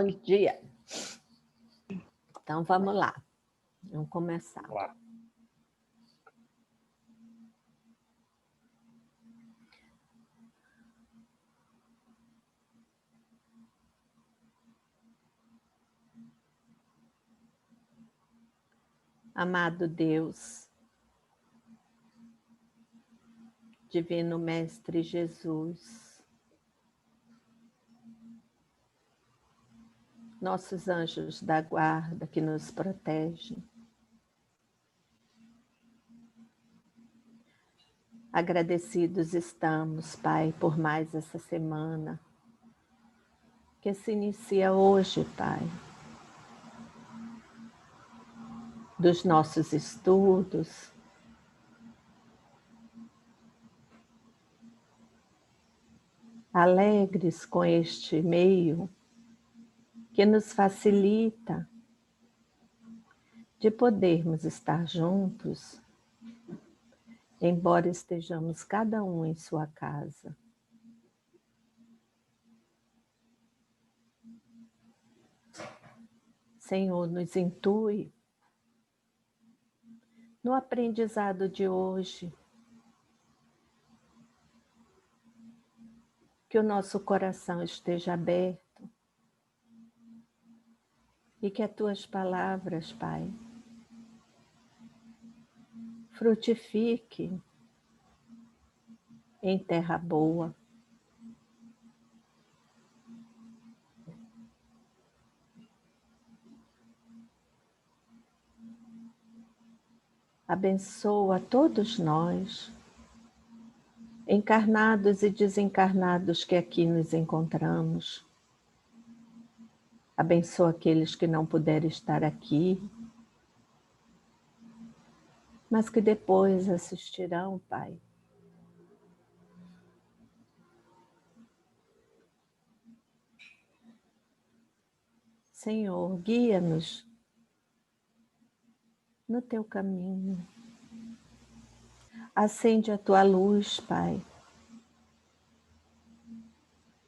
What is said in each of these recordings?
Bom dia. Então, vamos lá. Vamos começar. Lá. Amado Deus, Divino Mestre Jesus, nossos anjos da guarda que nos protegem, agradecidos estamos, Pai, por mais essa semana que se inicia hoje, Pai, dos nossos estudos, alegres com este meio que nos facilita de podermos estar juntos, embora estejamos cada um em sua casa. Senhor, nos intui no aprendizado de hoje, que o nosso coração esteja aberto e que as tuas palavras, Pai, frutifiquem em terra boa. Abençoa todos nós, encarnados e desencarnados que aqui nos encontramos. Abençoa aqueles que não puderam estar aqui, mas que depois assistirão, Pai. Senhor, guia-nos no teu caminho. Acende a tua luz, Pai,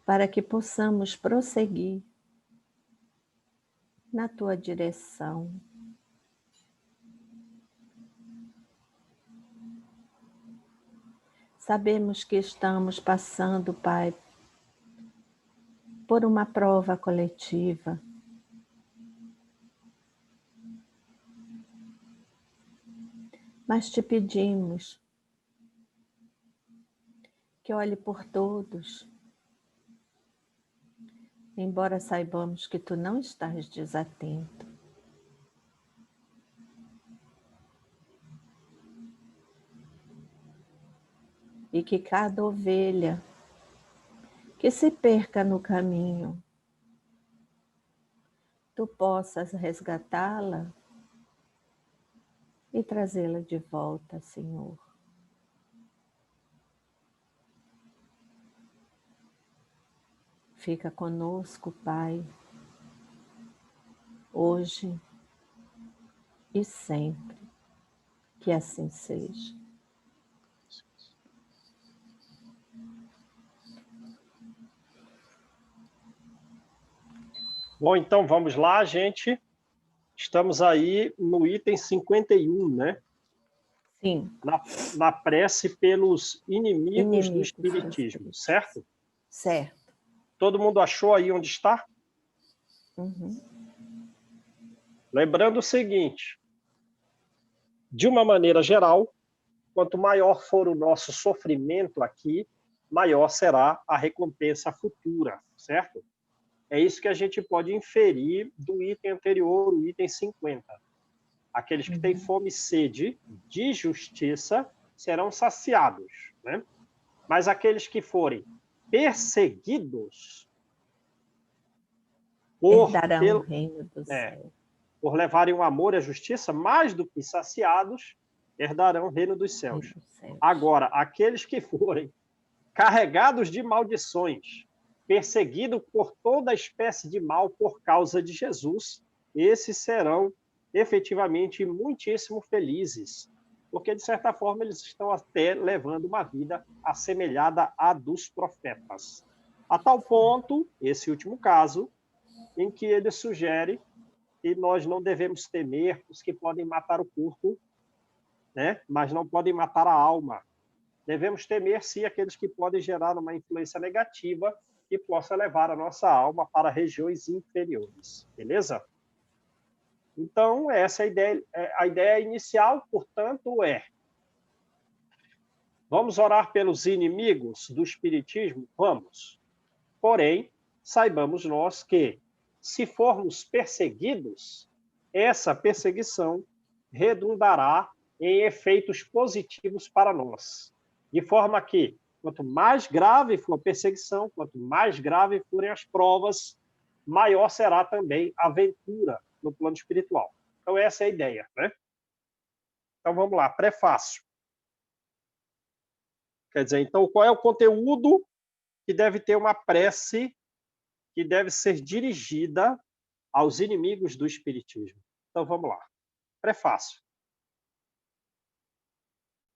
para que possamos prosseguir na tua direção. Sabemos que estamos passando, Pai, por uma prova coletiva. Mas te pedimos que olhe por todos, embora saibamos que tu não estás desatento. E que cada ovelha que se perca no caminho, tu possas resgatá-la e trazê-la de volta, Senhor. Fica conosco, Pai, hoje e sempre, que assim seja. Bom, então vamos lá, gente. Estamos aí no item 51, né? Sim. Na prece pelos inimigos do Espiritismo, certo? Certo. Todo mundo achou aí onde está? Uhum. Lembrando o seguinte, de uma maneira geral, quanto maior for o nosso sofrimento aqui, maior será a recompensa futura, certo? É isso que a gente pode inferir do item anterior, o item 50. Aqueles que têm fome e sede de justiça serão saciados, né? Mas aqueles que forem perseguidos herdarão o reino do céu. Por levarem o amor e a justiça, mais do que saciados, herdarão o reino dos céus. Agora, aqueles que forem carregados de maldições, perseguidos por toda espécie de mal por causa de Jesus, esses serão efetivamente muitíssimo felizes, porque, de certa forma, eles estão até levando uma vida assemelhada à dos profetas. A tal ponto, esse último caso, em que ele sugere que nós não devemos temer os que podem matar o corpo, né? Mas não podem matar a alma. Devemos temer, sim, aqueles que podem gerar uma influência negativa que possa levar a nossa alma para regiões inferiores. Beleza? Então, essa é a ideia. A ideia inicial, portanto, é: vamos orar pelos inimigos do Espiritismo? Vamos. Porém, saibamos nós que, se formos perseguidos, essa perseguição redundará em efeitos positivos para nós. De forma que, quanto mais grave for a perseguição, quanto mais grave forem as provas, maior será também a aventura no plano espiritual. Então, essa é a ideia, né? Então, vamos lá, prefácio. Quer dizer, então, qual é o conteúdo que deve ter uma prece que deve ser dirigida aos inimigos do Espiritismo? Então, vamos lá. Prefácio.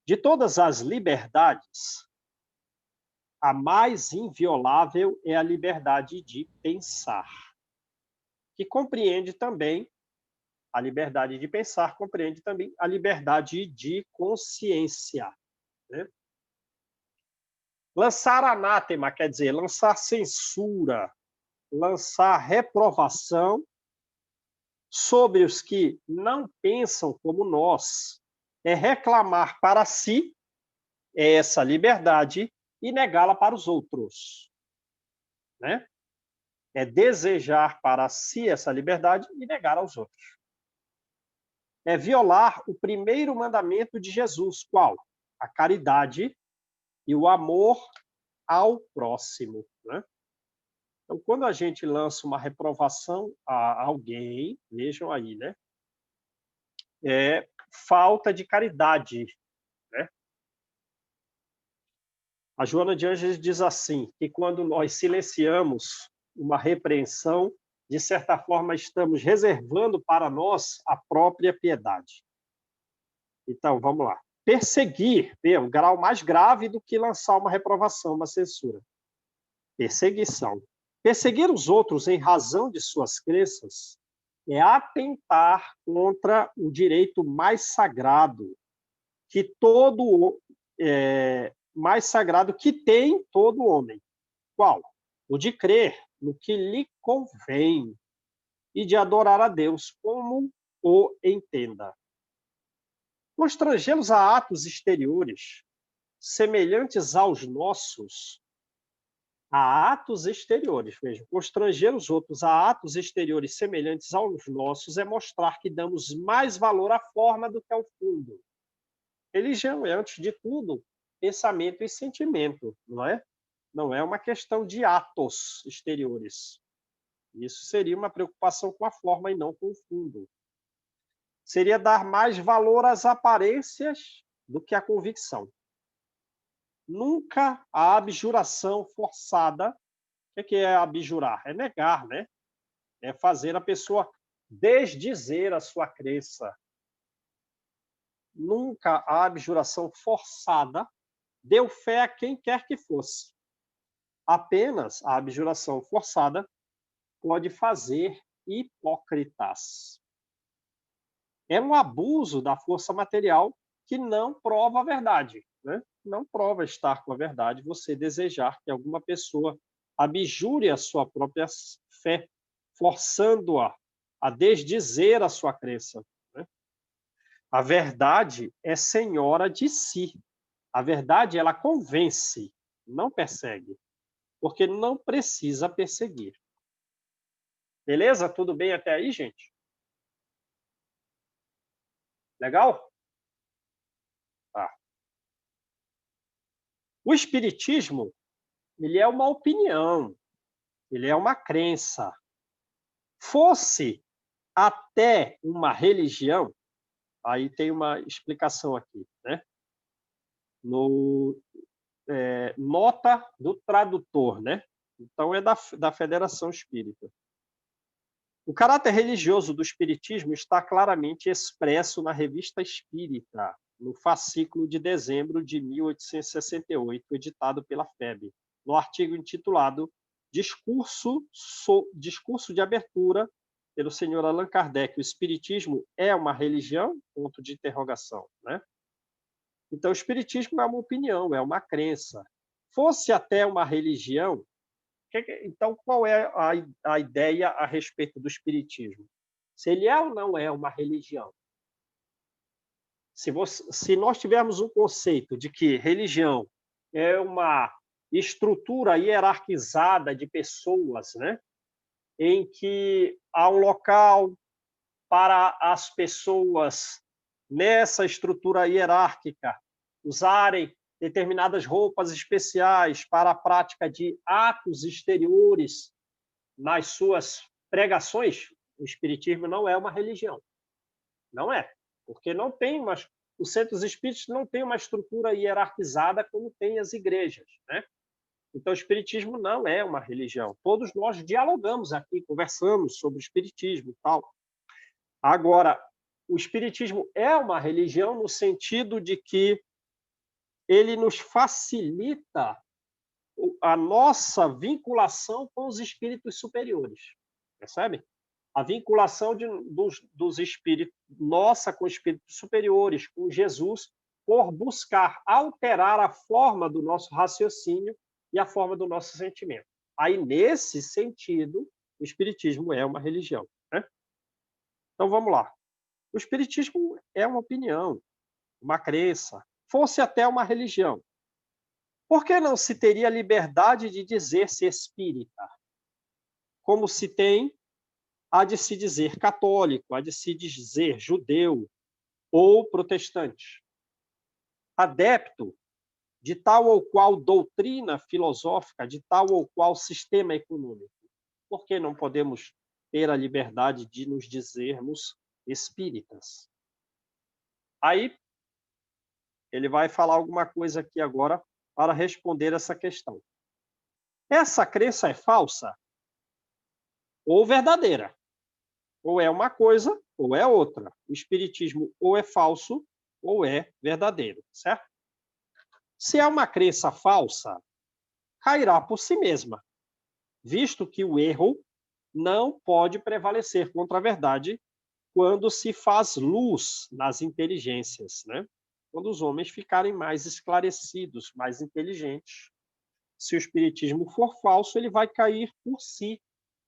De todas as liberdades, a mais inviolável é a liberdade de pensar, que compreende também a liberdade de pensar, compreende também a liberdade de consciência, né? Lançar anátema quer dizer lançar censura, lançar reprovação sobre os que não pensam como nós, é reclamar para si essa liberdade e negá-la para os outros, né? É desejar para si essa liberdade e negar aos outros. É violar o primeiro mandamento de Jesus, qual? A caridade e o amor ao próximo, né? Então, quando a gente lança uma reprovação a alguém, vejam aí, né? É falta de caridade, né? A Joana de Ângeles diz assim, que quando nós silenciamos uma repreensão, de certa forma estamos reservando para nós a própria piedade. Então, vamos lá. Perseguir, é um grau mais grave do que lançar uma reprovação, uma censura. Perseguição. Perseguir os outros em razão de suas crenças é atentar contra o direito mais sagrado mais sagrado que tem todo homem. Qual? O de crer no que lhe convém e de adorar a Deus como o entenda. Constrangê-los a atos exteriores semelhantes aos nossos, a atos exteriores, veja, constranger os outros a atos exteriores semelhantes aos nossos é mostrar que damos mais valor à forma do que ao fundo. Religião é, antes de tudo, pensamento e sentimento, não é? Não é uma questão de atos exteriores. Isso seria uma preocupação com a forma e não com o fundo. Seria dar mais valor às aparências do que à convicção. Nunca a abjuração forçada. O que é abjurar? É negar, né? É fazer a pessoa desdizer a sua crença. Nunca a abjuração forçada deu fé a quem quer que fosse. Apenas a abjuração forçada pode fazer hipócritas. É um abuso da força material que não prova a verdade, né? Não prova estar com a verdade você desejar que alguma pessoa abjure a sua própria fé, forçando-a a desdizer a sua crença, né? A verdade é senhora de si. A verdade, ela convence, não persegue, porque não precisa perseguir. Beleza? Tudo bem até aí, gente? Legal? Tá. O espiritismo, ele é uma opinião, ele é uma crença. Fosse até uma religião, aí tem uma explicação aqui, né? Nota do tradutor, né? Então é da Federação Espírita. O caráter religioso do espiritismo está claramente expresso na Revista Espírita, no fascículo de dezembro de 1868, editado pela FEB, no artigo intitulado discurso de abertura pelo senhor Allan Kardec. O espiritismo é uma religião? Ponto de interrogação, né? Então, o espiritismo é uma opinião, é uma crença. Fosse até uma religião, então qual é a ideia a respeito do espiritismo? Se ele é ou não é uma religião? Se nós tivermos um conceito de que religião é uma estrutura hierarquizada de pessoas, né, em que há um local para as pessoas nessa estrutura hierárquica usarem determinadas roupas especiais para a prática de atos exteriores nas suas pregações, o espiritismo não é uma religião. Não é, porque não tem os centros espíritas não têm uma estrutura hierarquizada como tem as igrejas, né? Então, o espiritismo não é uma religião. Todos nós dialogamos aqui, conversamos sobre o espiritismo e tal. Agora, o espiritismo é uma religião no sentido de que ele nos facilita a nossa vinculação com os espíritos superiores. Percebe? A vinculação dos espíritos, nossa com espíritos superiores, com Jesus, por buscar alterar a forma do nosso raciocínio e a forma do nosso sentimento. Aí, nesse sentido, o espiritismo é uma religião, né? Então, vamos lá. O espiritismo é uma opinião, uma crença, fosse até uma religião. Por que não se teria liberdade de dizer-se espírita? Como se tem, há de se dizer católico, há de se dizer judeu ou protestante. Adepto de tal ou qual doutrina filosófica, de tal ou qual sistema econômico. Por que não podemos ter a liberdade de nos dizermos espíritas? Aí, ele vai falar alguma coisa aqui agora para responder essa questão. Essa crença é falsa ou verdadeira? Ou é uma coisa ou é outra. O espiritismo ou é falso ou é verdadeiro, certo? Se é uma crença falsa, cairá por si mesma, visto que o erro não pode prevalecer contra a verdade quando se faz luz nas inteligências, né? Quando os homens ficarem mais esclarecidos, mais inteligentes. Se o espiritismo for falso, ele vai cair por si,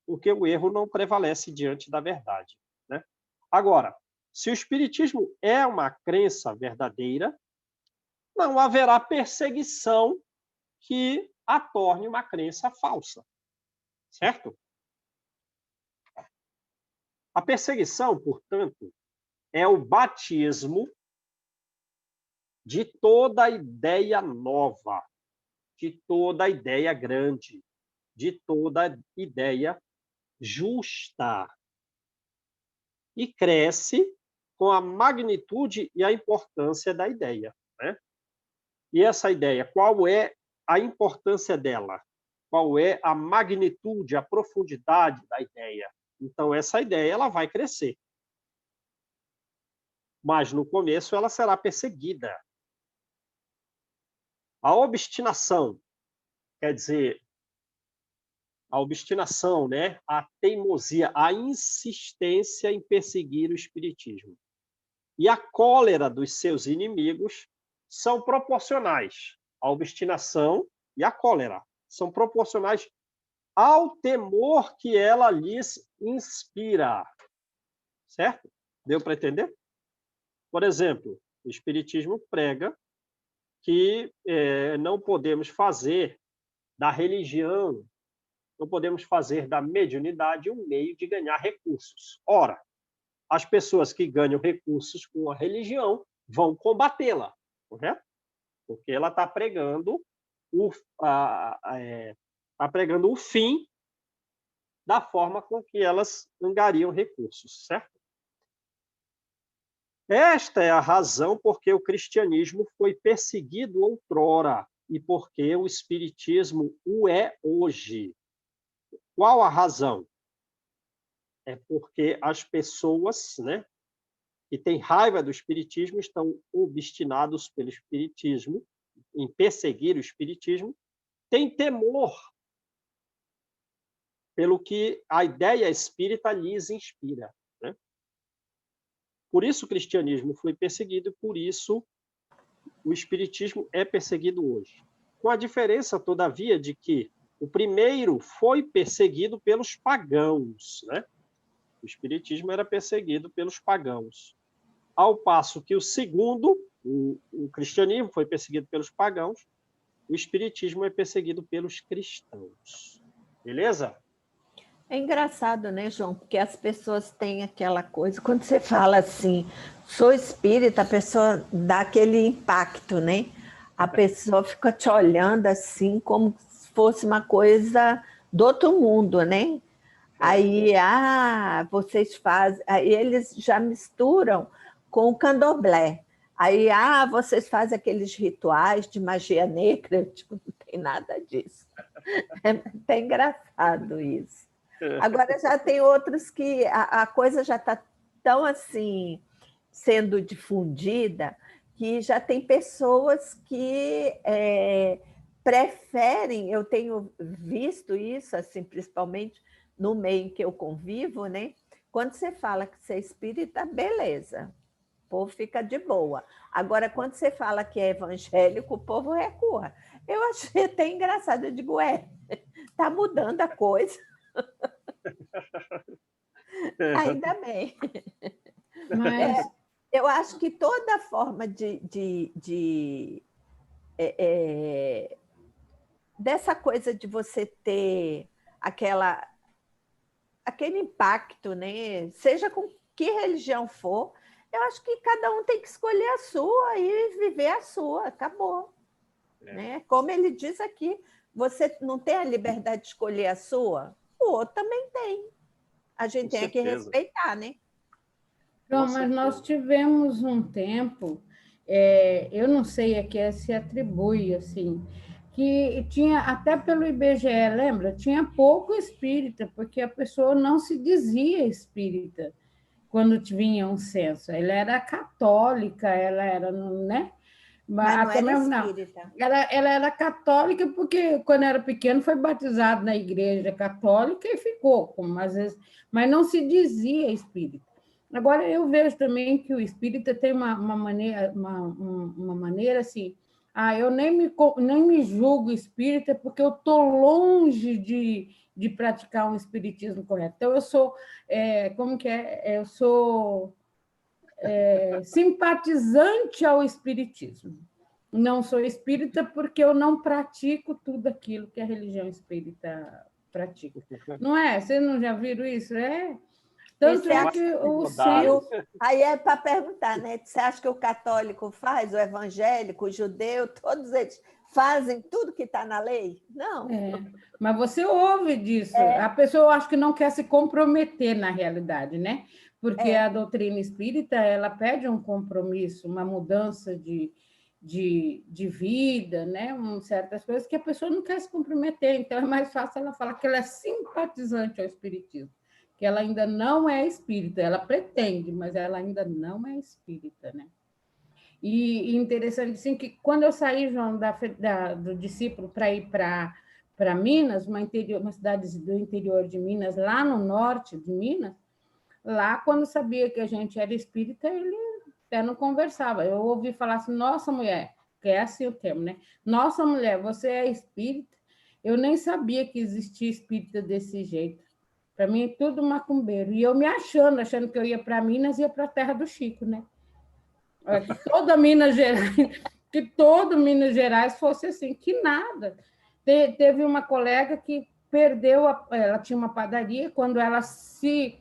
porque o erro não prevalece diante da verdade, né? Agora, se o espiritismo é uma crença verdadeira, não haverá perseguição que a torne uma crença falsa, certo? A perseguição, portanto, é o batismo de toda ideia nova, de toda ideia grande, de toda ideia justa. E cresce com a magnitude e a importância da ideia, né? E essa ideia, qual é a importância dela? Qual é a magnitude, a profundidade da ideia? Então, essa ideia ela vai crescer. Mas, no começo, ela será perseguida. A obstinação, quer dizer, a obstinação, né? A teimosia, a insistência em perseguir o espiritismo. E a cólera dos seus inimigos são proporcionais. A obstinação e a cólera são proporcionais ao temor que ela lhes inspira. Certo? Deu para entender? Por exemplo, o espiritismo prega que não podemos fazer da religião, não podemos fazer da mediunidade um meio de ganhar recursos. Ora, as pessoas que ganham recursos com a religião vão combatê-la, correto? Porque ela está pregando pregando o fim da forma com que elas angariam recursos, certo? Esta é a razão porque o cristianismo foi perseguido outrora e porque o espiritismo o é hoje. Qual a razão? É porque as pessoas, né, que têm raiva do espiritismo estão obstinados pelo espiritismo, em perseguir o espiritismo, têm temor pelo que a ideia espírita lhes inspira, né? Por isso o cristianismo foi perseguido, por isso o espiritismo é perseguido hoje. Com a diferença, todavia, de que o primeiro foi perseguido pelos pagãos, né? O espiritismo era perseguido pelos pagãos, ao passo que o segundo, o cristianismo, foi perseguido pelos pagãos, o espiritismo é perseguido pelos cristãos. Beleza? É engraçado, né, João? Porque as pessoas têm aquela coisa, quando você fala assim, sou espírita, a pessoa dá aquele impacto, né? A pessoa fica te olhando assim, como se fosse uma coisa do outro mundo, né? Aí, vocês fazem. Aí eles já misturam com o candomblé. Aí, vocês fazem aqueles rituais de magia negra. Tipo, não tem nada disso. É até engraçado isso. Agora já tem outros que a coisa já está tão assim sendo difundida que já tem pessoas que preferem, eu tenho visto isso, assim, principalmente no meio em que eu convivo, né? Quando você fala que você é espírita, beleza, o povo fica de boa. Agora, quando você fala que é evangélico, o povo recua. Eu achei até engraçado, eu digo, tá mudando a coisa. Ainda bem. Mas Eu acho que toda forma dessa coisa de você ter aquele impacto, né? Seja com que religião for, eu acho que cada um tem que escolher a sua e viver a sua, acabou. Né? Como ele diz aqui, você não tem a liberdade de escolher a sua, o outro também tem. A gente tem que respeitar, né? João, mas nós tivemos um tempo, eu não sei a que se atribui, assim, que tinha, até pelo IBGE, lembra? Tinha pouco espírita, porque a pessoa não se dizia espírita quando vinha um censo. Ela era católica, ela era, né? Mas não até era mesmo, espírita. ela era católica porque, quando era pequeno, foi batizado na igreja católica e ficou, mas não se dizia espírita. Agora, eu vejo também que o espírita tem uma maneira assim, eu nem me julgo espírita porque eu estou longe de praticar um espiritismo correto. Então, eu sou, como que é? Eu sou simpatizante ao espiritismo. Não sou espírita porque eu não pratico tudo aquilo que a religião espírita pratica. Não é? Vocês não já viram isso? Tanto é que o censo... Aí é para perguntar, né? Você acha que o católico faz, o evangélico, o judeu, todos eles fazem tudo que está na lei? Não. Mas você ouve disso. A pessoa, eu acho que não quer se comprometer na realidade, né? Porque a doutrina espírita, ela pede um compromisso, uma mudança de vida, né? Certas coisas que a pessoa não quer se comprometer. Então, é mais fácil ela falar que ela é simpatizante ao espiritismo, que ela ainda não é espírita. Ela pretende, mas ela ainda não é espírita, né? E interessante, assim, que quando eu saí, João, do discípulo para ir para Minas, uma cidade do interior de Minas, lá no norte de Minas, lá, quando sabia que a gente era espírita, ele até não conversava. Eu ouvi falar assim, nossa, mulher, que é assim o termo, né? Nossa, mulher, você é espírita? Eu nem sabia que existia espírita desse jeito. Para mim, tudo macumbeiro. E eu me achando que eu ia para Minas, ia para a terra do Chico, né? Que todo Minas Gerais fosse assim, que nada. Teve uma colega que perdeu, ela tinha uma padaria, quando ela se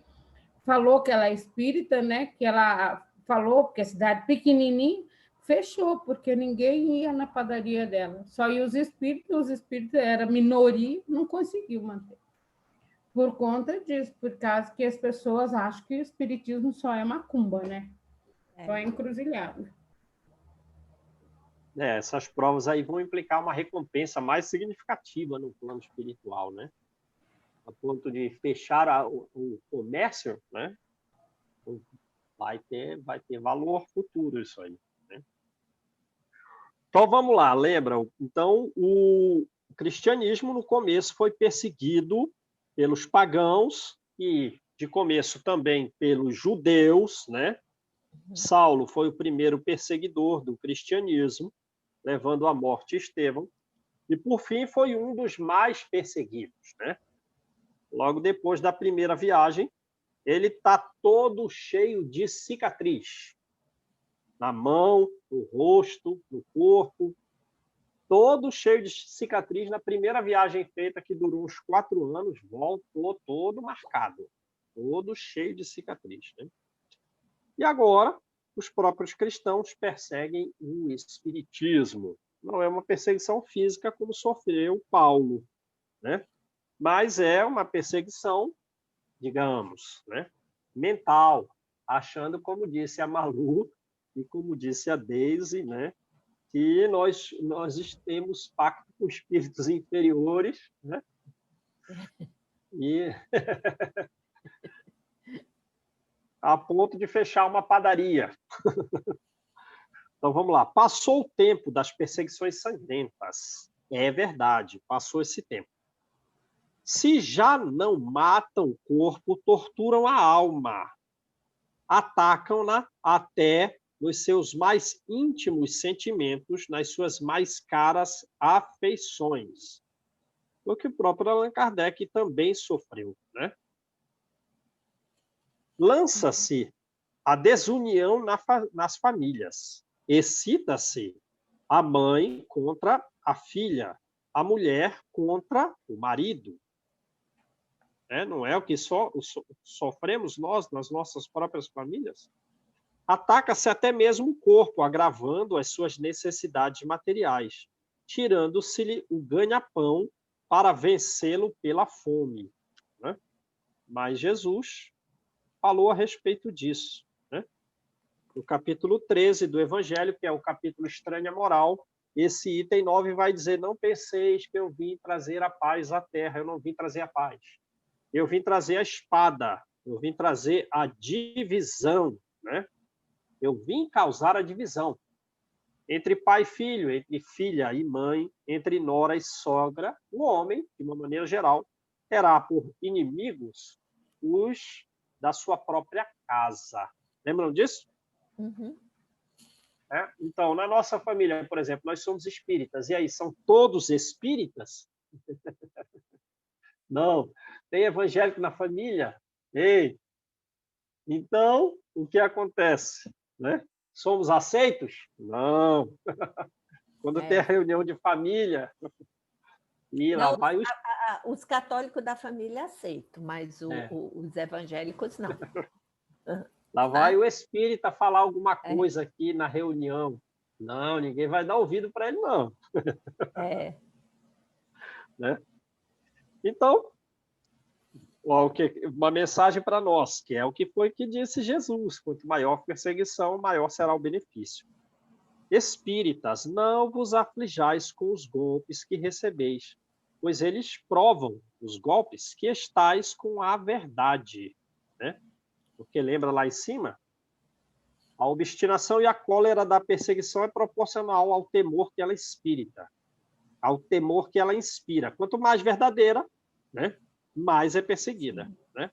falou que ela é espírita, né? Que ela falou, porque a cidade pequenininha, fechou, porque ninguém ia na padaria dela. Só iam os espíritos era minoria, não conseguiu manter. Por conta disso, por causa que as pessoas acham que o espiritismo só é macumba, né? Só é encruzilhada. Essas provas aí vão implicar uma recompensa mais significativa no plano espiritual, né? A ponto de fechar o comércio, né? Vai ter valor futuro isso aí, né? Então vamos lá, lembra? Então o cristianismo no começo foi perseguido pelos pagãos e, de começo, também pelos judeus, né? Saulo foi o primeiro perseguidor do cristianismo, levando à morte Estevão, e, por fim, foi um dos mais perseguidos, né? Logo depois da primeira viagem, ele está todo cheio de cicatriz, na mão, no rosto, no corpo, todo cheio de cicatriz na primeira viagem feita, que durou uns 4 anos, voltou todo marcado, todo cheio de cicatriz, né? E agora, os próprios cristãos perseguem o espiritismo. Não é uma perseguição física como sofreu Paulo, né? Mas é uma perseguição, digamos, né, mental, achando, como disse a Malu e como disse a Daisy, né, que nós temos pacto com espíritos inferiores, né? E a ponto de fechar uma padaria. Então, vamos lá. Passou o tempo das perseguições sangrentas. É verdade, passou esse tempo. Se já não matam o corpo, torturam a alma. Atacam-na até nos seus mais íntimos sentimentos, nas suas mais caras afeições. O que o próprio Allan Kardec também sofreu, né? Lança-se a desunião nas famílias. Excita-se a mãe contra a filha, a mulher contra o marido. Não é o que sofremos nós nas nossas próprias famílias? Ataca-se até mesmo o corpo, agravando as suas necessidades materiais, tirando-se-lhe o ganha-pão para vencê-lo pela fome, né? Mas Jesus falou a respeito disso, né? No capítulo 13 do Evangelho, que é o capítulo Estranha Moral, esse item 9 vai dizer: não penseis que eu vim trazer a paz à terra, eu não vim trazer a paz. Eu vim trazer a espada, eu vim trazer a divisão, né? Eu vim causar a divisão entre pai e filho, entre filha e mãe, entre nora e sogra. O homem, de uma maneira geral, terá por inimigos os da sua própria casa. Lembram disso? Uhum. Então, na nossa família, por exemplo, nós somos espíritas. E aí, são todos espíritas? Não. Tem evangélico na família? Ei! Então, o que acontece? Né? Somos aceitos? Não. Quando tem a reunião de família, e lá não, vai os católicos da família aceitam, mas os evangélicos não. Lá vai o espírita falar alguma coisa aqui na reunião. Não, ninguém vai dar ouvido para ele, não. Né? Então, uma mensagem para nós, que é o que foi que disse Jesus: quanto maior a perseguição, maior será o benefício. Espíritas, não vos aflijais com os golpes que recebeis, pois eles provam os golpes que estais com a verdade, né? Porque lembra lá em cima? A obstinação e a cólera da perseguição é proporcional ao temor que ela inspira. Ao temor que ela inspira. Quanto mais verdadeira, né, mais é perseguida, né?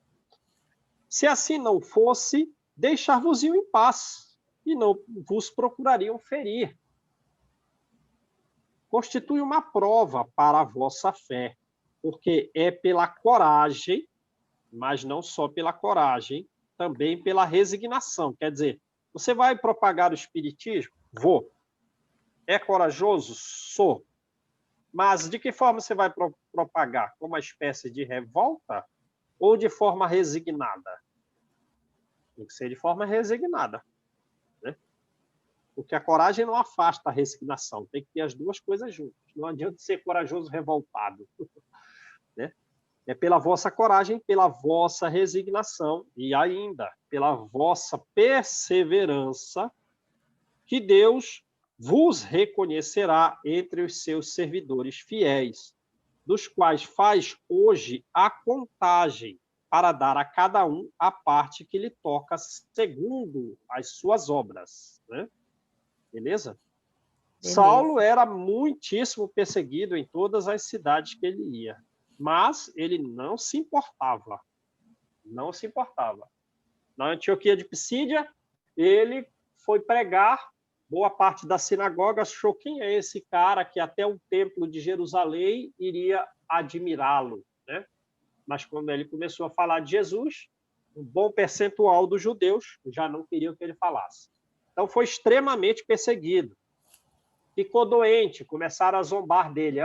Se assim não fosse, deixar-vos-iam em paz e não vos procurariam ferir. Constitui uma prova para a vossa fé, porque é pela coragem, mas não só pela coragem, também pela resignação. Quer dizer, você vai propagar o espiritismo? Vou. É corajoso? Sou. Mas de que forma você vai propagar? Como uma espécie de revolta ou de forma resignada? Tem que ser de forma resignada, né? Porque a coragem não afasta a resignação. Tem que ter as duas coisas juntas. Não adianta ser corajoso revoltado, né? É pela vossa coragem, pela vossa resignação e ainda pela vossa perseverança que Deus vos reconhecerá entre os seus servidores fiéis, dos quais faz hoje a contagem para dar a cada um a parte que lhe toca segundo as suas obras, né? Beleza? Saulo era muitíssimo perseguido em todas as cidades que ele ia. Mas ele não se importava. Não se importava. Na Antioquia de Pisídia, ele foi pregar. Boa parte da sinagoga achou: quem é esse cara que até o templo de Jerusalém iria admirá-lo, né? Mas quando ele começou a falar de Jesus, um bom percentual dos judeus já não queriam que ele falasse. Então foi extremamente perseguido. Ficou doente, começaram a zombar dele.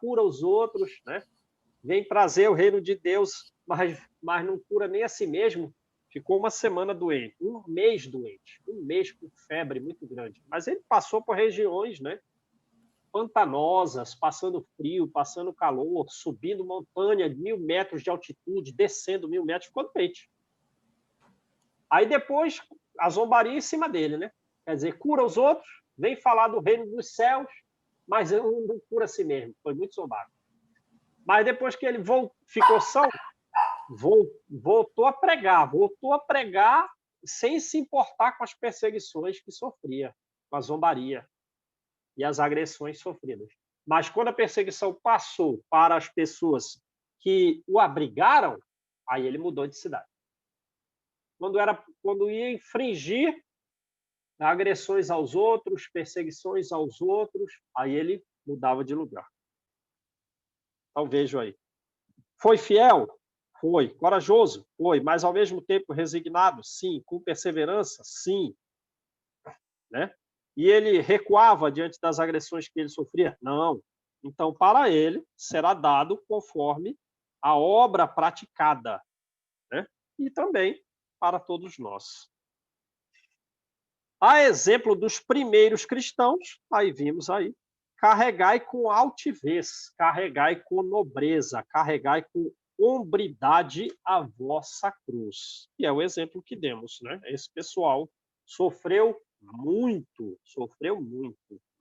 Cura os outros, né? Vem trazer o reino de Deus, mas não cura nem a si mesmo. Ficou uma semana doente, um mês doente, um mês com febre muito grande. Mas ele passou por regiões, né, pantanosas, passando frio, passando calor, subindo montanha de 1.000 metros de altitude, descendo 1.000 metros, ficou doente. Aí depois, a zombaria em cima dele, né? Quer dizer, cura os outros, vem falar do reino dos céus, mas não cura a si mesmo. Foi muito zombado. Mas depois que ele ficou são, voltou a pregar sem se importar com as perseguições que sofria, com a zombaria e as agressões sofridas. Mas quando a perseguição passou para as pessoas que o abrigaram, aí ele mudou de cidade. Quando ia infringir agressões aos outros, perseguições aos outros, aí ele mudava de lugar. Então vejo aí. Foi fiel? Foi. Corajoso? Foi. Mas, ao mesmo tempo, resignado? Sim. Com perseverança? Sim. Né? E ele recuava diante das agressões que ele sofria? Não. Então, para ele, será dado conforme a obra praticada. Né? E também para todos nós. A exemplo dos primeiros cristãos, aí vimos aí, carregai com altivez, carregai com nobreza, carregai com hombridade a vossa cruz. E é o exemplo que demos, né? Esse pessoal sofreu muito,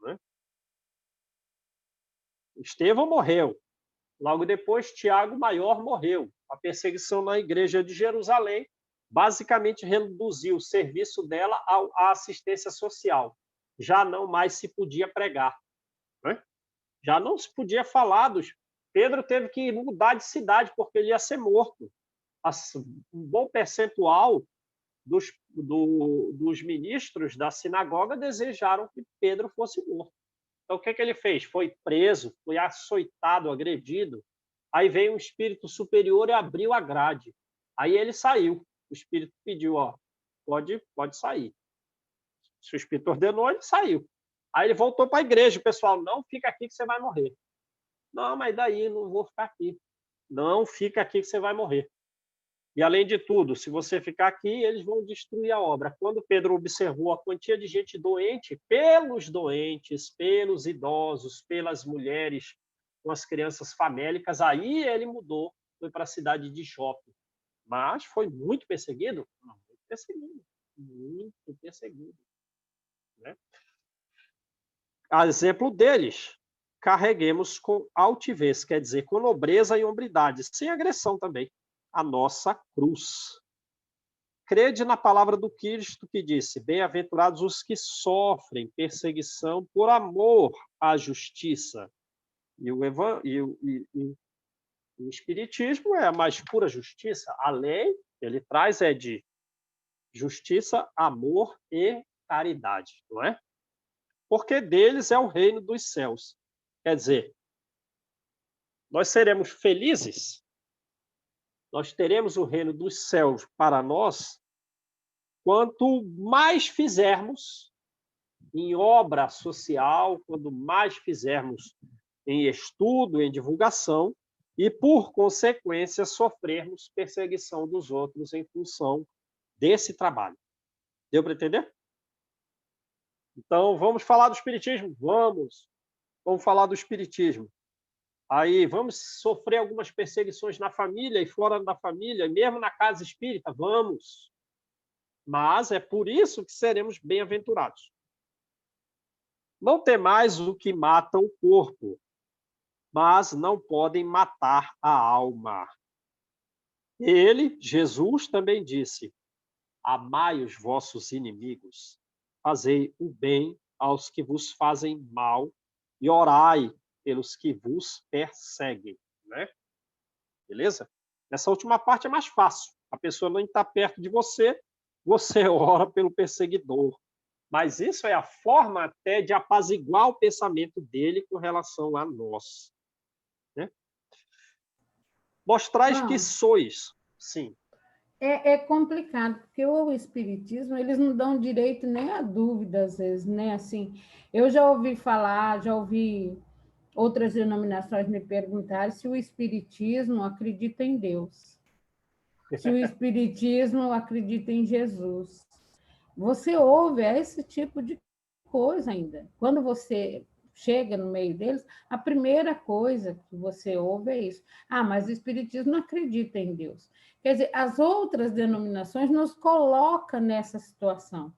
né? Estevão morreu. Logo depois, Tiago Maior morreu. A perseguição na igreja de Jerusalém basicamente reduziu o serviço dela à assistência social. Já não mais se podia pregar, né? Já não se podia falar dos... Pedro teve que mudar de cidade porque ele ia ser morto. Um bom percentual dos ministros da sinagoga desejaram que Pedro fosse morto. Então, o que ele fez? Foi preso, foi açoitado, agredido. Aí veio um espírito superior e abriu a grade. Aí ele saiu. O espírito pediu, pode sair. Se o espírito ordenou, ele saiu. Aí ele voltou para a igreja. O pessoal, não fica aqui que você vai morrer. Não, mas daí não vou ficar aqui. Não fica aqui que você vai morrer. E, além de tudo, se você ficar aqui, eles vão destruir a obra. Quando Pedro observou a quantia de gente doente, pelos doentes, pelos idosos, pelas mulheres, com as crianças famélicas, aí ele mudou, foi para a cidade de Jope. Mas foi muito perseguido? Muito perseguido. Muito perseguido. Né? A exemplo deles, carreguemos com altivez, quer dizer, com nobreza e hombridade, sem agressão também, a nossa cruz. Crede na palavra do Cristo que disse: bem-aventurados os que sofrem perseguição por amor à justiça. E o Espiritismo é a mais pura justiça. A lei que ele traz é de justiça, amor e caridade, não é? Porque deles é o reino dos céus. Quer dizer, nós seremos felizes, nós teremos o reino dos céus para nós, quanto mais fizermos em obra social, quanto mais fizermos em estudo, em divulgação, e, por consequência, sofrermos perseguição dos outros em função desse trabalho. Deu para entender? Então, vamos falar do Espiritismo? Vamos falar do Espiritismo. Aí, vamos sofrer algumas perseguições na família e fora da família, mesmo na casa espírita? Vamos. Mas é por isso que seremos bem-aventurados. Não temais o que mata o corpo, mas não podem matar a alma. Ele, Jesus, também disse: amai os vossos inimigos, fazei o bem aos que vos fazem mal e orai pelos que vos perseguem. Né? beleza? Essa última parte é mais fácil. A pessoa não está perto de você, você ora pelo perseguidor. Mas isso é a forma até de apaziguar o pensamento dele com relação a nós. Né? Mostrais que sois. Sim. É complicado, porque o espiritismo, eles não dão direito nem a dúvida, às vezes, né? Assim, eu já ouvi falar, já ouvi outras denominações me perguntarem se o espiritismo acredita em Deus, se o espiritismo acredita em Jesus. Você ouve esse tipo de coisa ainda. Quando você chega no meio deles, a primeira coisa que você ouve é isso. Ah, mas o espiritismo não acredita em Deus. Quer dizer, as outras denominações nos colocam nessa situação.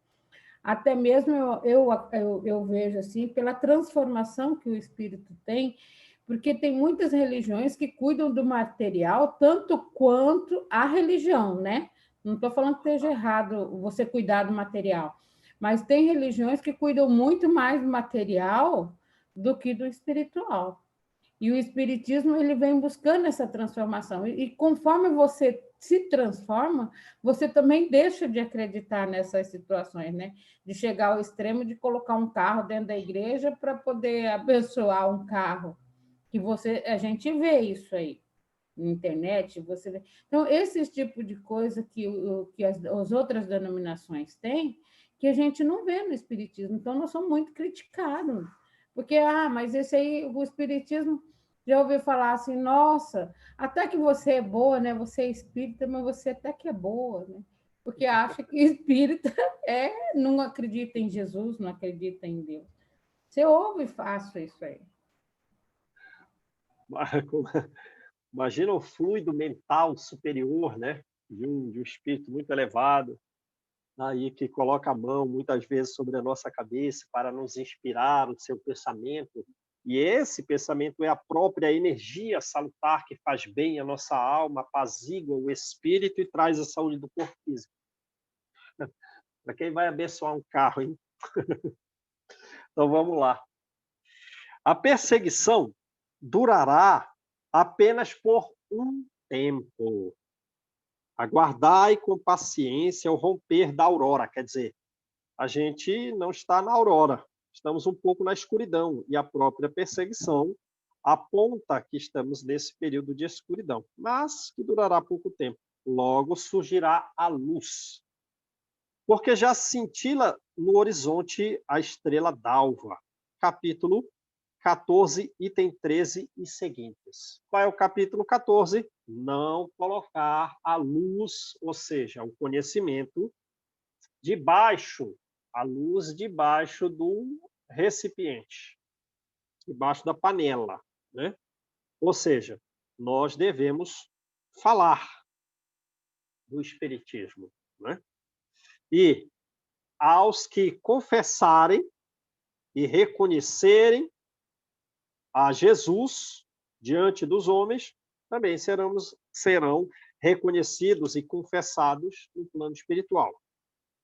Até mesmo eu vejo assim, pela transformação que o espírito tem, porque tem muitas religiões que cuidam do material tanto quanto a religião, né? Não estou falando que esteja errado você cuidar do material, mas tem religiões que cuidam muito mais do material do que do espiritual. E o espiritismo ele vem buscando essa transformação. E conforme você se transforma, você também deixa de acreditar nessas situações, né? De chegar ao extremo de colocar um carro dentro da igreja para poder abençoar um carro. A gente vê isso aí na internet, você vê. Então, esse tipo de coisa que as outras denominações têm, que a gente não vê no espiritismo. Então, nós somos muito criticados. Porque, mas esse aí, o espiritismo, já ouvi falar assim, nossa, até que você é boa, né? Você é espírita, mas você até que é boa, né? Porque acha que espírita não acredita em Jesus, não acredita em Deus. Você ouve fácil isso aí. Imagina o fluido mental superior, né? De um espírito muito elevado, aí que coloca a mão muitas vezes sobre a nossa cabeça para nos inspirar o seu pensamento. E esse pensamento é a própria energia salutar que faz bem à nossa alma, apazigua o espírito e traz a saúde do corpo físico. Para quem vai abençoar um carro, hein? Então vamos lá. A perseguição durará apenas por um tempo. Aguardai com paciência o romper da aurora. Quer dizer, a gente não está na aurora, estamos um pouco na escuridão, e a própria perseguição aponta que estamos nesse período de escuridão, mas que durará pouco tempo. Logo surgirá a luz, porque já cintila no horizonte a estrela d'alva. Capítulo 14, item 13 e seguintes. Qual é o capítulo 14? Não colocar a luz, ou seja, o conhecimento, debaixo, a luz debaixo do recipiente, debaixo da panela, né? Ou seja, nós devemos falar do espiritismo, né? E aos que confessarem e reconhecerem a Jesus diante dos homens, também serão reconhecidos e confessados no plano espiritual.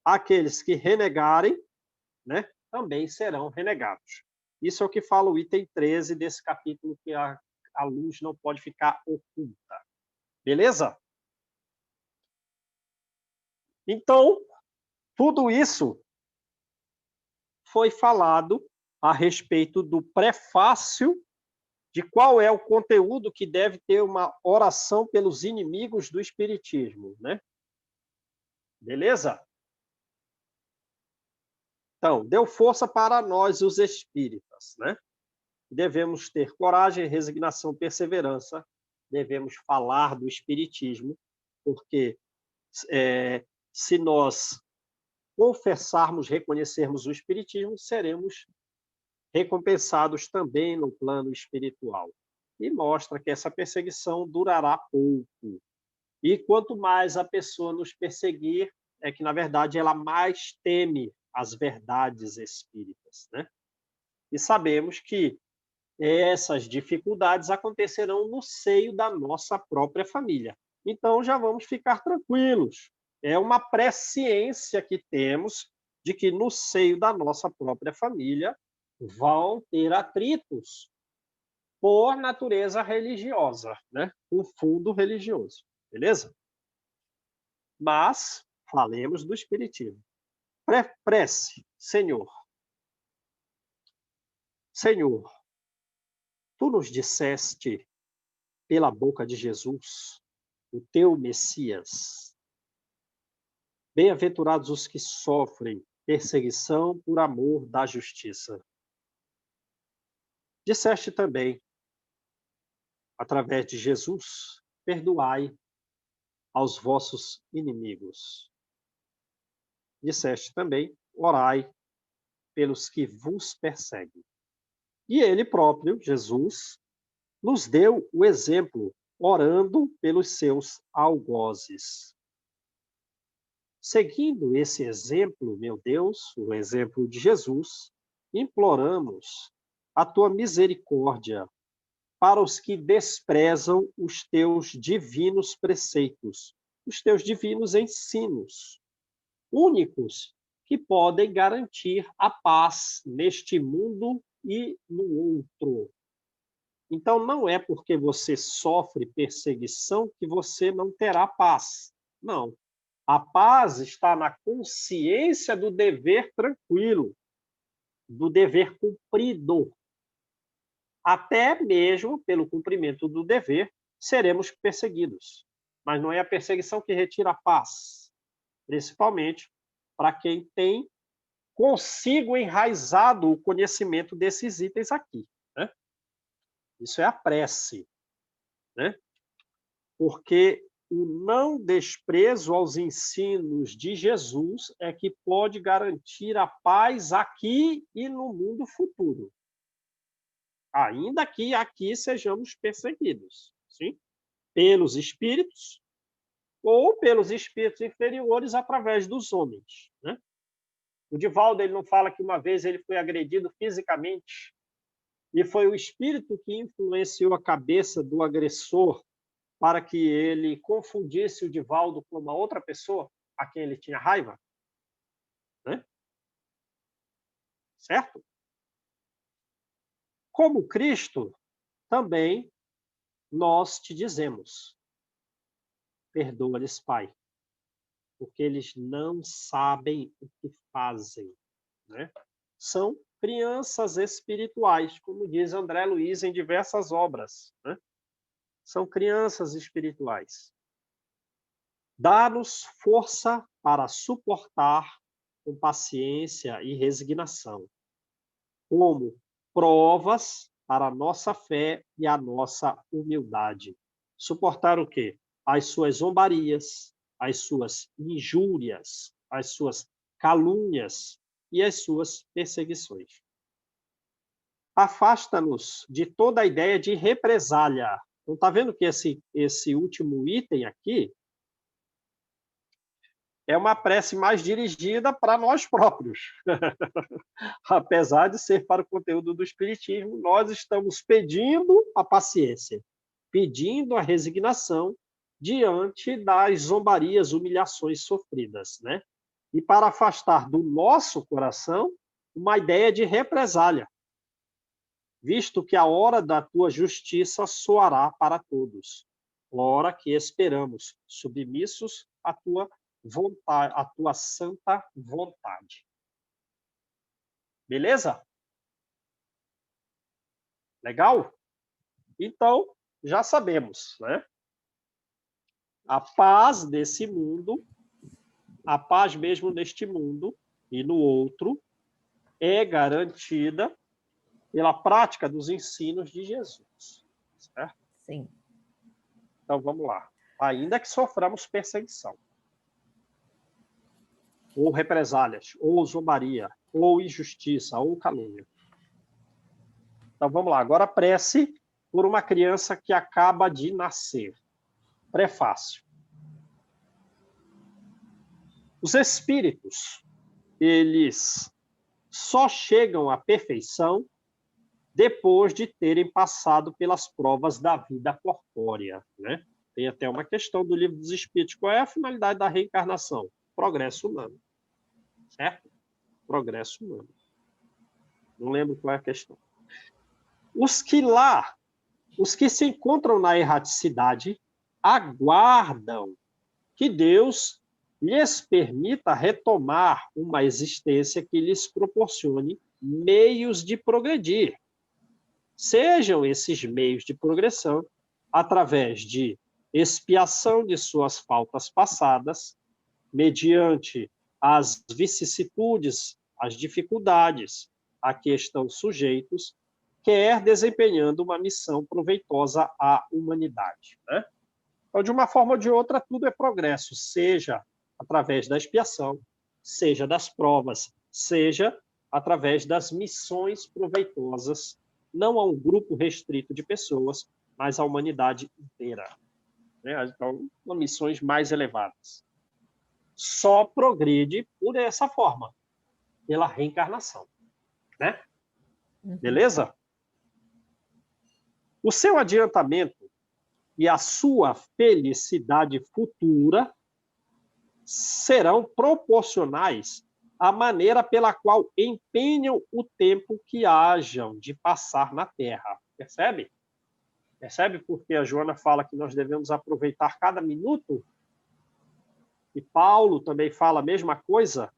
Aqueles que renegarem, né, também serão renegados. Isso é o que fala o item 13 desse capítulo, que a luz não pode ficar oculta. Beleza? Então, tudo isso foi falado a respeito do prefácio de qual é o conteúdo que deve ter uma oração pelos inimigos do espiritismo, né? Beleza? Então, deu força para nós, os espíritas, né? Devemos ter coragem, resignação, perseverança, devemos falar do espiritismo, porque se nós confessarmos, reconhecermos o espiritismo, seremos recompensados também no plano espiritual. E mostra que essa perseguição durará pouco. E quanto mais a pessoa nos perseguir, é que, na verdade, ela mais teme as verdades espíritas, né? E sabemos que essas dificuldades acontecerão no seio da nossa própria família. Então, já vamos ficar tranquilos. É uma presciência que temos de que no seio da nossa própria família vão ter atritos. por natureza religiosa, né? Um fundo religioso, beleza? Mas falemos do espiritismo. Prece, Senhor. Senhor, tu nos disseste pela boca de Jesus, o teu Messias. Bem-aventurados os que sofrem perseguição por amor da justiça. Disseste também, através de Jesus, perdoai aos vossos inimigos. Disseste também, orai pelos que vos perseguem. E ele próprio, Jesus, nos deu o exemplo, orando pelos seus algozes. Seguindo esse exemplo, meu Deus, o exemplo de Jesus, imploramos a tua misericórdia para os que desprezam os teus divinos preceitos, os teus divinos ensinos, únicos que podem garantir a paz neste mundo e no outro. Então, não é porque você sofre perseguição que você não terá paz. Não. A paz está na consciência do dever tranquilo, do dever cumprido. Até mesmo pelo cumprimento do dever, seremos perseguidos. Mas não é a perseguição que retira a paz, principalmente para quem tem consigo enraizado o conhecimento desses itens aqui, né? Isso é a prece, né? Porque o não desprezo aos ensinos de Jesus é que pode garantir a paz aqui e no mundo futuro. Ainda que aqui sejamos perseguidos, sim? Pelos espíritos ou pelos espíritos inferiores através dos homens, né? O Divaldo, ele não fala que uma vez ele foi agredido fisicamente e foi o espírito que influenciou a cabeça do agressor para que ele confundisse o Divaldo com uma outra pessoa a quem ele tinha raiva, né? Certo? Como Cristo, também nós te dizemos, perdoa-lhes, Pai, porque eles não sabem o que fazem, né? São crianças espirituais, como diz André Luiz em diversas obras, né? São crianças espirituais. Dá-nos força para suportar com paciência e resignação, como provas para a nossa fé e a nossa humildade. Suportar o quê? As suas zombarias, as suas injúrias, as suas calúnias e as suas perseguições. Afasta-nos de toda a ideia de represália. Então, está vendo que esse último item aqui é uma prece mais dirigida para nós próprios. Apesar de ser para o conteúdo do Espiritismo, nós estamos pedindo a paciência, pedindo a resignação diante das zombarias, humilhações sofridas, né? E para afastar do nosso coração uma ideia de represália, visto que a hora da tua justiça soará para todos, hora que esperamos, submissos à tua vontade, à tua santa vontade. Beleza? Legal? Então, já sabemos, né? A paz desse mundo, a paz mesmo neste mundo e no outro, é garantida pela prática dos ensinos de Jesus. Certo? Sim. Então, vamos lá. Ainda que soframos perseguição, ou represálias, ou zombaria, ou injustiça, ou calúnia. Então, vamos lá. Agora, prece por uma criança que acaba de nascer. Prefácio. Os espíritos, eles só chegam à perfeição depois de terem passado pelas provas da vida corpórea, né? Tem até uma questão do Livro dos Espíritos. Qual é a finalidade da reencarnação? Progresso humano. Certo? Progresso humano. Não lembro qual é a questão. Os que lá Os que se encontram na erraticidade aguardam que Deus lhes permita retomar uma existência que lhes proporcione meios de progredir. Sejam esses meios de progressão através de expiação de suas faltas passadas, mediante as vicissitudes, as dificuldades a que estão sujeitos, quer desempenhando uma missão proveitosa à humanidade, né? Então, de uma forma ou de outra, tudo é progresso, seja através da expiação, seja das provas, seja através das missões proveitosas, não a um grupo restrito de pessoas, mas à humanidade inteira, né? Então, missões mais elevadas. Só progride por essa forma, pela reencarnação, né? Beleza? O seu adiantamento e a sua felicidade futura serão proporcionais à maneira pela qual empenham o tempo que hajam de passar na Terra. Percebe? Percebe porque a Joana fala que nós devemos aproveitar cada minuto? E Paulo também fala a mesma coisa?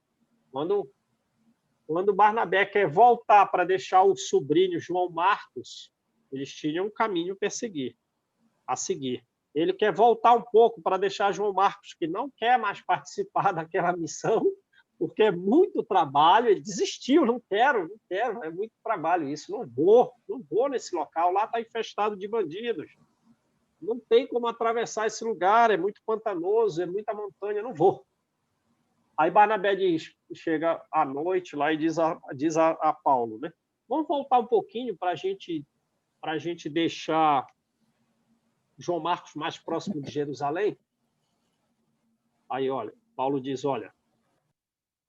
Quando Barnabé quer voltar para deixar o sobrinho João Marcos, eles tinham um caminho a seguir. Ele quer voltar um pouco para deixar João Marcos, que não quer mais participar daquela missão, porque é muito trabalho, ele desistiu, não quero, é muito trabalho isso, não vou nesse local, lá está infestado de bandidos, não tem como atravessar esse lugar, é muito pantanoso, é muita montanha, não vou. Aí Barnabé chega à noite lá e diz a Paulo, né? Vamos voltar um pouquinho para a gente deixar João Marcos mais próximo de Jerusalém? Aí, olha, Paulo diz, olha,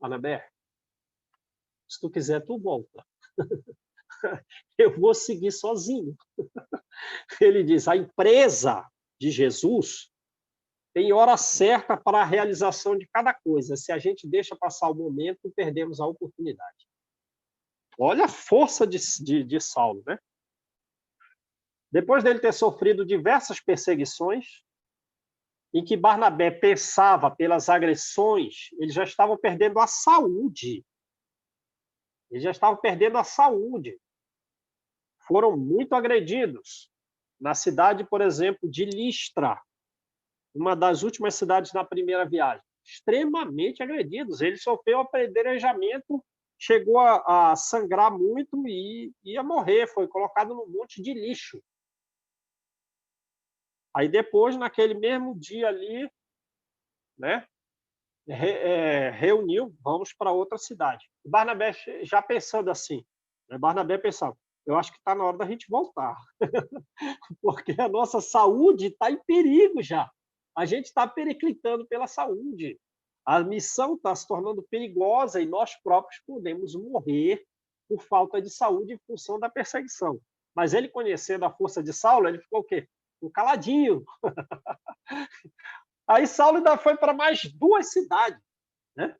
Barnabé, se tu quiser, tu volta. Eu vou seguir sozinho. Ele diz, a empresa de Jesus tem hora certa para a realização de cada coisa. Se a gente deixa passar o momento, perdemos a oportunidade. Olha a força de Saulo, né? Depois dele ter sofrido diversas perseguições, em que Barnabé pensava pelas agressões, eles já estavam perdendo a saúde. Foram muito agredidos. Na cidade, por exemplo, de Listra, uma das últimas cidades na primeira viagem, extremamente agredidos. Ele sofreu apedrejamento, chegou a sangrar muito e ia morrer, foi colocado num monte de lixo. Aí depois, naquele mesmo dia ali, né, reuniu, vamos para outra cidade. O Barnabé já pensando assim, né, Barnabé pensava, eu acho que está na hora da gente voltar, porque a nossa saúde está em perigo já. A gente está periclitando pela saúde. A missão está se tornando perigosa e nós próprios podemos morrer por falta de saúde em função da perseguição. Mas ele, conhecendo a força de Saulo, ele ficou o quê? Ficou caladinho. Aí Saulo ainda foi para mais 2 cidades, né?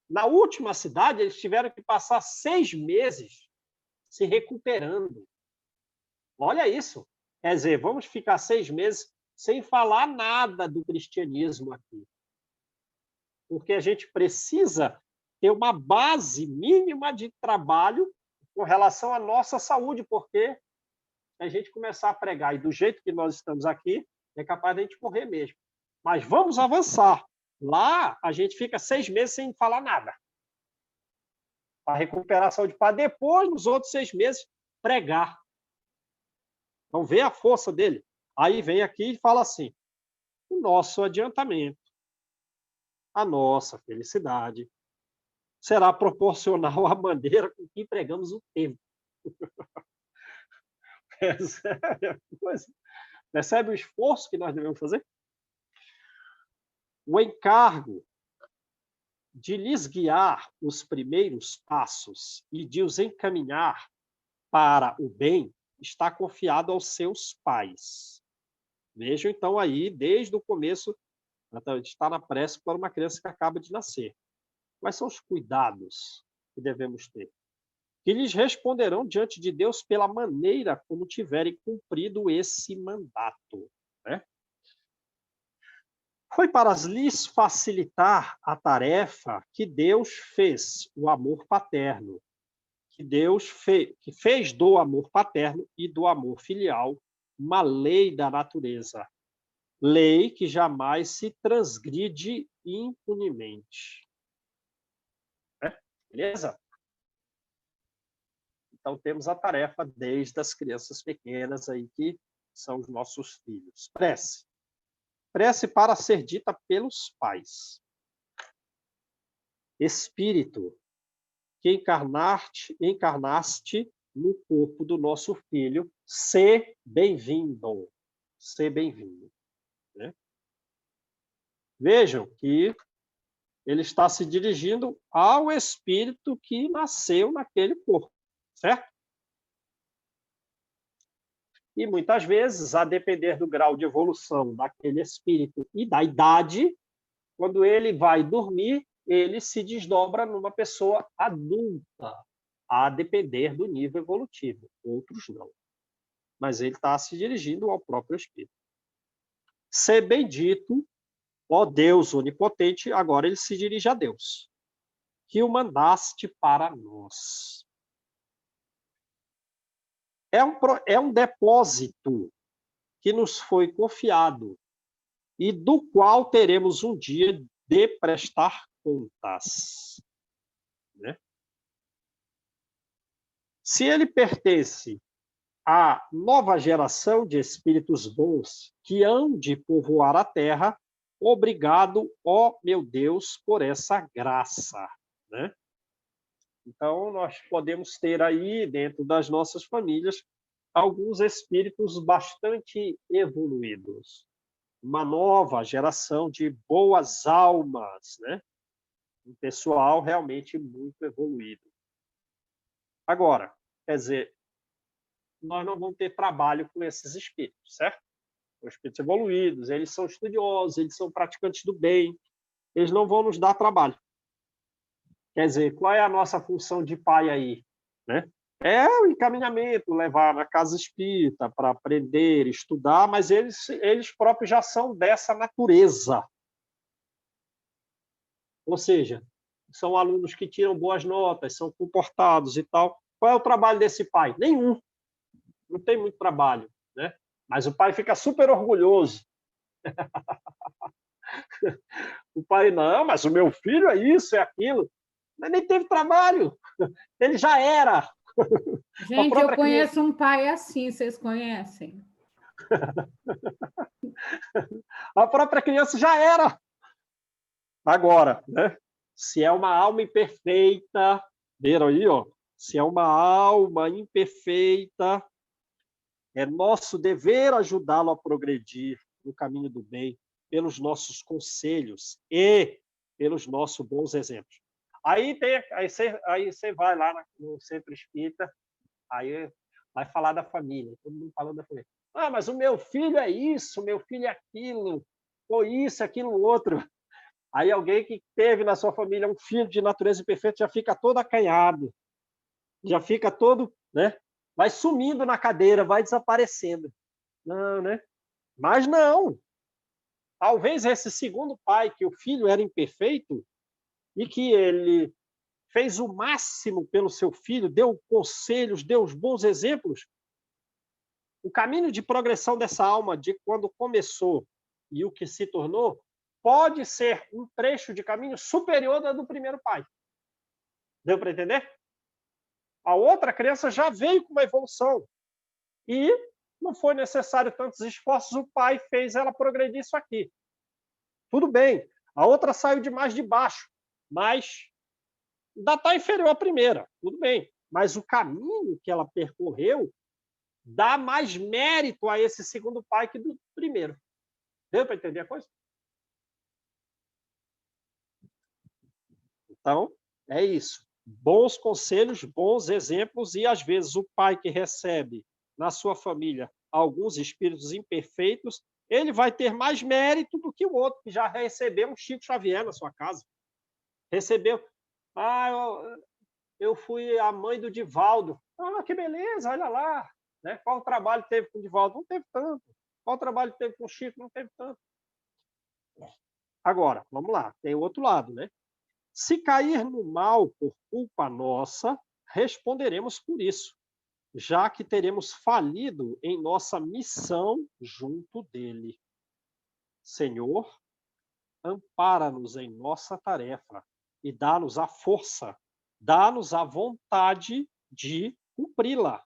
Na última cidade, eles tiveram que passar 6 meses se recuperando. Olha isso. Quer dizer, vamos ficar 6 meses sem falar nada do cristianismo aqui. Porque a gente precisa ter uma base mínima de trabalho com relação à nossa saúde, porque se a gente começar a pregar e do jeito que nós estamos aqui, é capaz de a gente morrer mesmo. Mas vamos avançar. Lá, a gente fica 6 meses sem falar nada. Para recuperar a saúde, para depois, nos outros 6 meses, pregar. Então, vê a força dele. Aí vem aqui e fala assim, o nosso adiantamento, a nossa felicidade, será proporcional à maneira com que empregamos o tempo. Percebe o esforço que nós devemos fazer? O encargo de lhes guiar os primeiros passos e de os encaminhar para o bem está confiado aos seus pais. Vejam, então, aí, desde o começo, está na prece para uma criança que acaba de nascer. Quais são os cuidados que devemos ter? que lhes responderão diante de Deus pela maneira como tiverem cumprido esse mandato, né? Foi para lhes facilitar a tarefa que Deus fez o amor paterno, que fez do amor paterno e do amor filial uma lei da natureza, lei que jamais se transgride impunemente. Beleza? Então, temos a tarefa desde as crianças pequenas aí, que são os nossos filhos. Prece. Prece para ser dita pelos pais. Espírito, que encarnaste no corpo do nosso filho, sê bem-vindo. Sê bem-vindo. Né? Vejam que ele está se dirigindo ao espírito que nasceu naquele corpo, certo? E muitas vezes, a depender do grau de evolução daquele espírito e da idade, quando ele vai dormir, ele se desdobra numa pessoa adulta, a depender do nível evolutivo. Outros não. Mas ele está se dirigindo ao próprio espírito. Ser bendito, ó Deus onipotente, agora ele se dirige a Deus, que o mandaste para nós. É um depósito que nos foi confiado e do qual teremos um dia de prestar contas. Né? Se ele pertence à nova geração de espíritos bons que hão de povoar a terra, obrigado, ó meu Deus, por essa graça. Né? Então, nós podemos ter aí, dentro das nossas famílias, alguns espíritos bastante evoluídos. Uma nova geração de boas almas, né? Um pessoal realmente muito evoluído. Agora, quer dizer, nós não vamos ter trabalho com esses espíritos, certo? Os espíritos evoluídos, eles são estudiosos, eles são praticantes do bem, eles não vão nos dar trabalho. Quer dizer, qual é a nossa função de pai aí? Né? É o encaminhamento, levar na casa espírita para aprender, estudar, mas eles próprios já são dessa natureza. Ou seja, são alunos que tiram boas notas, são comportados e tal. Qual é o trabalho desse pai? Nenhum. Não tem muito trabalho. Né? Mas o pai fica super orgulhoso. O pai, não, mas o meu filho é isso, é aquilo. Mas nem teve trabalho. Ele já era. Gente, eu conheço um pai assim, vocês conhecem? A própria criança já era. Agora, né? Se é uma alma imperfeita, viram aí, ó? Se é uma alma imperfeita, é nosso dever ajudá-lo a progredir no caminho do bem, pelos nossos conselhos e pelos nossos bons exemplos. Aí você vai lá no centro espírita, aí vai falar da família, todo mundo falando da família. Ah, mas o meu filho é isso, o meu filho é aquilo, ou isso, aquilo, outro. Aí alguém que teve na sua família um filho de natureza imperfeita já fica todo acanhado, já fica todo, né? Vai sumindo na cadeira, vai desaparecendo. Não, né? Mas não. Talvez esse segundo pai, que o filho era imperfeito, e que ele fez o máximo pelo seu filho, deu conselhos, deu os bons exemplos, o caminho de progressão dessa alma, de quando começou e o que se tornou, pode ser um trecho de caminho superior ao do primeiro pai. Deu para entender? A outra criança já veio com uma evolução e não foi necessário tantos esforços, o pai fez ela progredir isso aqui. Tudo bem, a outra saiu de mais de baixo, mas ainda está inferior à primeira, tudo bem. Mas o caminho que ela percorreu dá mais mérito a esse segundo pai que do primeiro. Deu para entender a coisa? Então, é isso. Bons conselhos, bons exemplos, e às vezes o pai que recebe na sua família alguns espíritos imperfeitos, ele vai ter mais mérito do que o outro, que já recebeu um Chico Xavier na sua casa. Recebeu. eu fui a mãe do Divaldo. Ah, que beleza, olha lá. Né? Qual trabalho teve com o Divaldo? Não teve tanto. Qual trabalho teve com o Chico? Não teve tanto. Agora, vamos lá, tem o outro lado, né? Se cair no mal por culpa nossa, responderemos por isso, já que teremos falido em nossa missão junto dele. Senhor, ampara-nos em nossa tarefa e dá-nos a força, dá-nos a vontade de cumpri-la.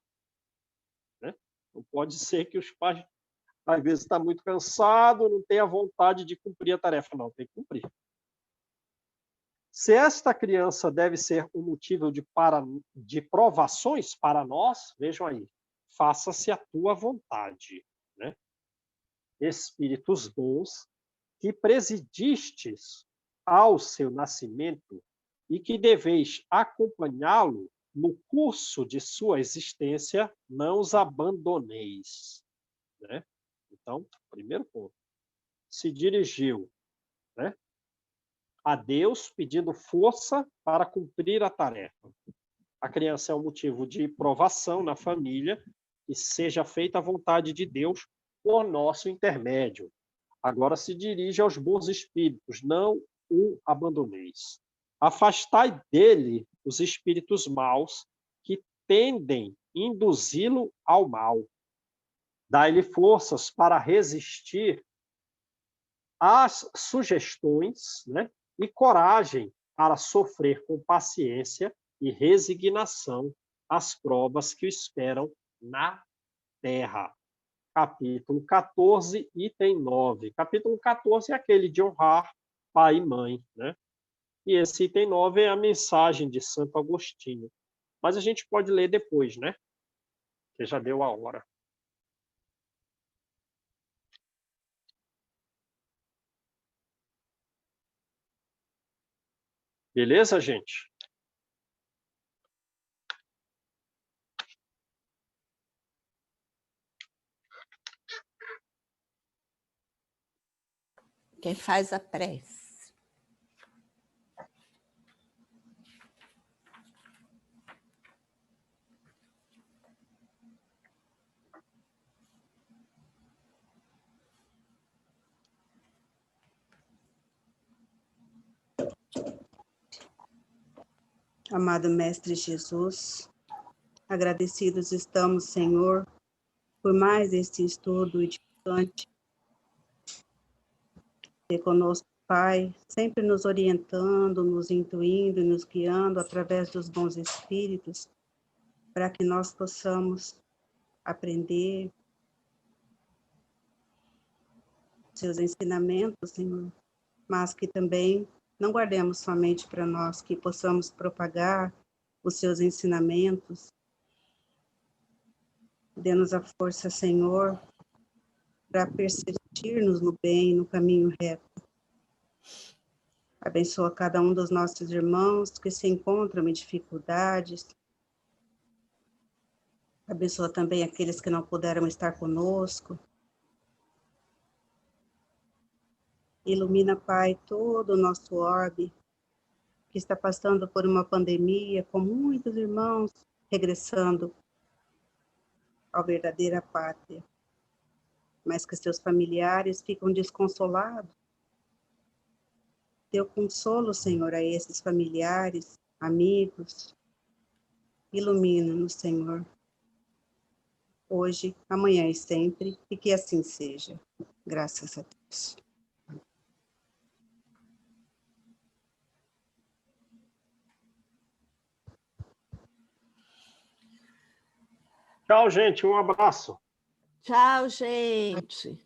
Né? Não pode ser que os pais, às vezes, estão muito cansados, não tem a vontade de cumprir a tarefa. Não, tem que cumprir. Se esta criança deve ser um motivo de provações para nós, vejam aí, faça-se a tua vontade. Né? Espíritos bons, que presidistes ao seu nascimento e que deveis acompanhá-lo no curso de sua existência, não os abandoneis. Né? Então, primeiro ponto, se dirigiu, né, a Deus pedindo força para cumprir a tarefa. A criança é um motivo de provação na família e seja feita a vontade de Deus por nosso intermédio. Agora se dirige aos bons espíritos, não o abandoneis. Afastai dele os espíritos maus que tendem a induzi-lo ao mal. Dai-lhe forças para resistir às sugestões, né? E coragem para sofrer com paciência e resignação as provas que o esperam na terra. Capítulo 14, item 9. Capítulo 14 é aquele de honrar pai e mãe, né? E esse item 9 é a mensagem de Santo Agostinho. Mas a gente pode ler depois, né? Que já deu a hora. Beleza, gente? Quem faz a prece? Amado Mestre Jesus, agradecidos estamos, Senhor, por mais este estudo edificante. Ter conosco, Pai, sempre nos orientando, nos intuindo, nos guiando através dos bons espíritos, para que nós possamos aprender seus ensinamentos, Senhor, mas que também não guardemos somente para nós, que possamos propagar os seus ensinamentos. Dê-nos a força, Senhor, para persistirmos no bem, no caminho reto. Abençoa cada um dos nossos irmãos que se encontram em dificuldades. Abençoa também aqueles que não puderam estar conosco. Ilumina, Pai, todo o nosso orbe, que está passando por uma pandemia, com muitos irmãos regressando à verdadeira pátria, mas que seus familiares ficam desconsolados. Dê o consolo, Senhor, a esses familiares, amigos. Ilumina-nos, Senhor, hoje, amanhã e sempre, e que assim seja. Graças a Deus. Tchau, gente. Um abraço. Tchau, gente.